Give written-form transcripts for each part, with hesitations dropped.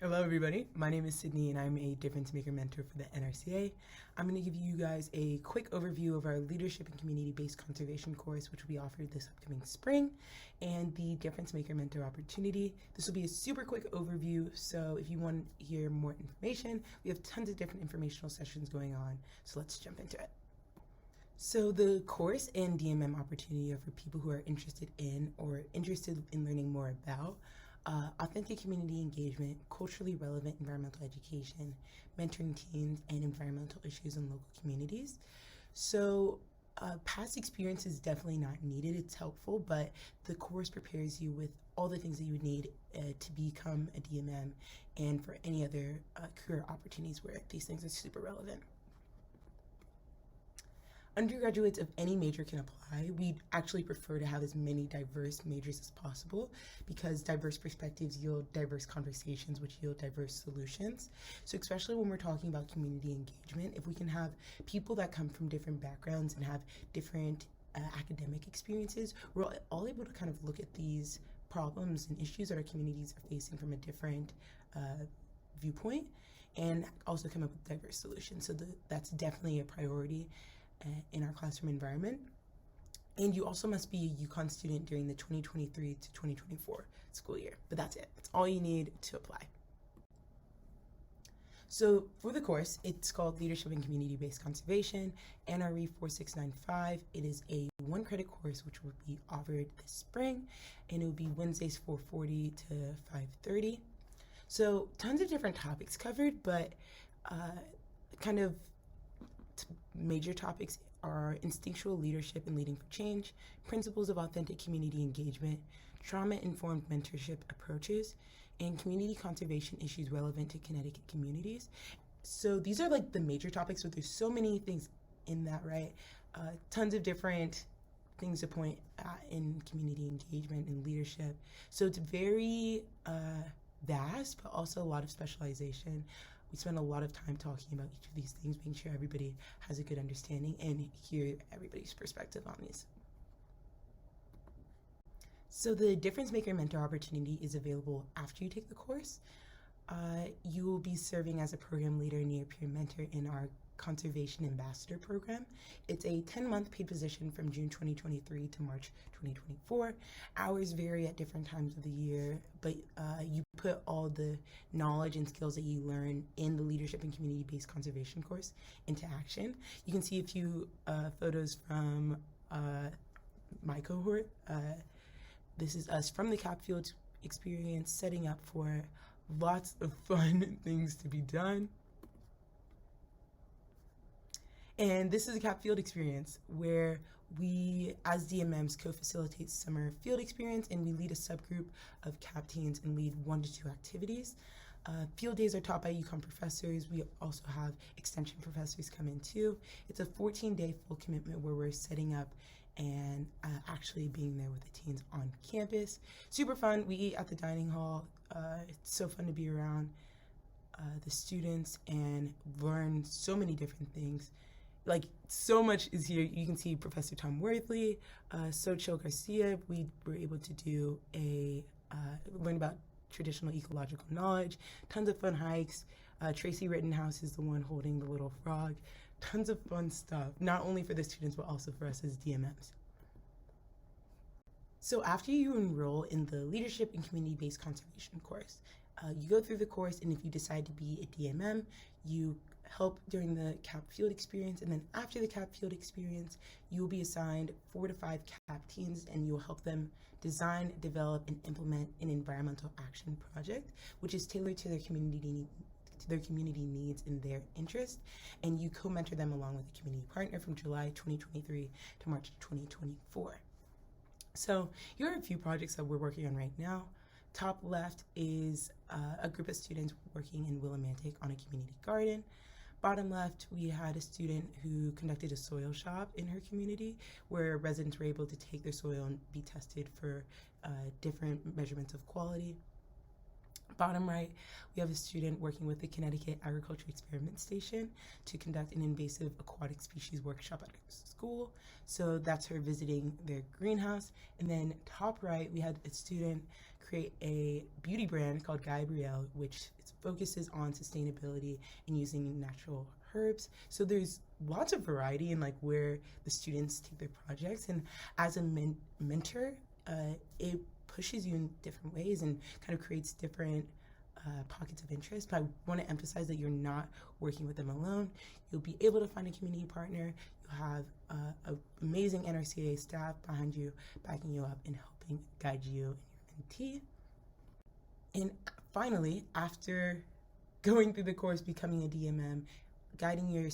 Hello everybody, my name is Sydney and I'm a difference maker mentor for the NRCA. I'm going to give you guys a quick overview of our leadership and community-based conservation course, which will be offered this upcoming spring, and the difference maker mentor opportunity. This will be a super quick overview, so if you want to hear more information, we have tons of different informational sessions going on, so let's jump into it. So the course and DMM opportunity are for people who are interested in or interested in learning more about authentic community engagement, culturally relevant environmental education, mentoring teens, and environmental issues in local communities. So past experience is definitely not needed. It's helpful, but the course prepares you with all the things that you would need to become a DMM and for any other career opportunities where these things are super relevant. Undergraduates of any major can apply. We actually prefer to have as many diverse majors as possible because diverse perspectives yield diverse conversations, which yield diverse solutions. So especially when we're talking about community engagement, if we can have people that come from different backgrounds and have different academic experiences, we're all able to kind of look at these problems and issues that our communities are facing from a different viewpoint and also come up with diverse solutions. So that's definitely a priority in our classroom environment. And you also must be a UConn student during the 2023 to 2024 school year. But that's it. That's all you need to apply. So for the course, it's called Leadership and Community-Based Conservation, NRE 4695. It is a 1-credit course which will be offered this spring, and it will be Wednesdays 4:40 to 5:30. So tons of different topics covered, but kind of major topics are instinctual leadership and leading for change, principles of authentic community engagement, trauma-informed mentorship approaches, and community conservation issues relevant to Connecticut communities. So these are like the major topics, but there's so many things in that, right? Tons of different things to point at in community engagement and leadership. So it's very vast, but also a lot of specialization. We spend a lot of time talking about each of these things, making sure everybody has a good understanding and hear everybody's perspective on these. So the Difference Maker Mentor opportunity is available after you take the course. You will be serving as a program leader and near-peer mentor in our Conservation Ambassador program. It's a 10-month paid position from June 2023 to March 2024. Hours vary at different times of the year, but you put all the knowledge and skills that you learn in the Leadership and Community-Based Conservation course into action. You can see a few photos from my cohort. This is us from the Capfield experience, setting up for lots of fun things to be done. And this is a CAP field experience where we, as DMMs, co-facilitate summer field experience, and we lead a subgroup of CAP teens and lead 1 to 2 activities. Field days are taught by UConn professors. We also have extension professors come in too. It's a 14-day full commitment where we're setting up and actually being there with the teens on campus. Super fun. We eat at the dining hall. It's so fun to be around the students and learn so many different things. Like, so much is here. You can see Professor Tom Worthley, Xochitl Garcia. We were able to do learn about traditional ecological knowledge, tons of fun hikes. Tracy Rittenhouse is the one holding the little frog. Tons of fun stuff, not only for the students, but also for us as DMMs. So after you enroll in the Leadership and Community-Based Conservation course, you go through the course, and if you decide to be a DMM, you help during the CAP field experience, and then after the CAP field experience, you will be assigned 4 to 5 CAP teens, and you'll help them design, develop, and implement an environmental action project, which is tailored to their community needs and their interest, and you co-mentor them along with a community partner from July 2023 to March 2024. So here are a few projects that we're working on right now. Top left is a group of students working in Willimantic on a community garden. Bottom left, we had a student who conducted a soil shop in her community where residents were able to take their soil and be tested for different measurements of quality. Bottom right, we have a student working with the Connecticut Agriculture Experiment Station to conduct an invasive aquatic species workshop at a school. So that's her visiting their greenhouse. And then top right, we had a student create a beauty brand called Gabrielle, which focuses on sustainability and using natural herbs. So there's lots of variety in like where the students take their projects. And as a mentor, it pushes you in different ways and kind of creates different pockets of interest. But I want to emphasize that you're not working with them alone. You'll be able to find a community partner. You'll have an amazing NRCA staff behind you, backing you up and helping guide you and your mentee. And finally, after going through the course, becoming a DMM, guiding your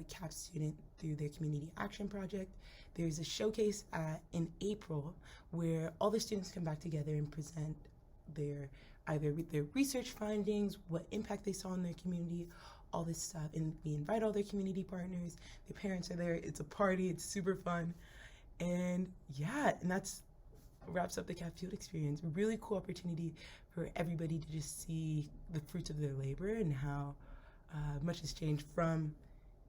CAP student through their community action project, there's a showcase in April where all the students come back together and present either their research findings, what impact they saw in their community, all this stuff. And we invite all their community partners. Their parents are there. It's a party. It's super fun. And yeah, and that's wraps up the CAP field experience. Really cool opportunity for everybody to just see the fruits of their labor and how much has changed from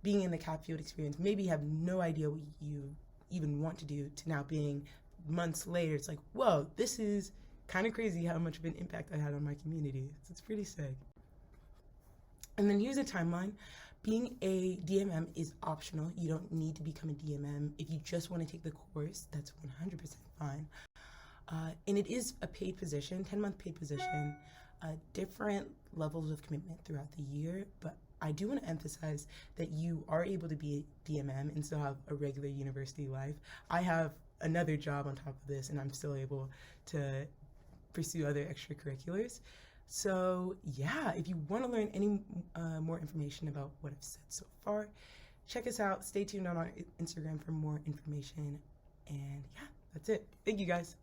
being in the CAP field experience. Maybe you have no idea what you even want to do to now being months later. It's like, whoa, this is kind of crazy how much of an impact I had on my community. It's pretty sick. And then here's a timeline. Being a DMM is optional. You don't need to become a DMM. If you just want to take the course, that's 100% fine. And it is a paid position, 10-month paid position, different levels of commitment throughout the year. But I do want to emphasize that you are able to be a DMM and still have a regular university life. I have another job on top of this, and I'm still able to pursue other extracurriculars. So yeah, if you want to learn any more information about what I've said so far, check us out. Stay tuned on our Instagram for more information. And yeah, that's it. Thank you guys.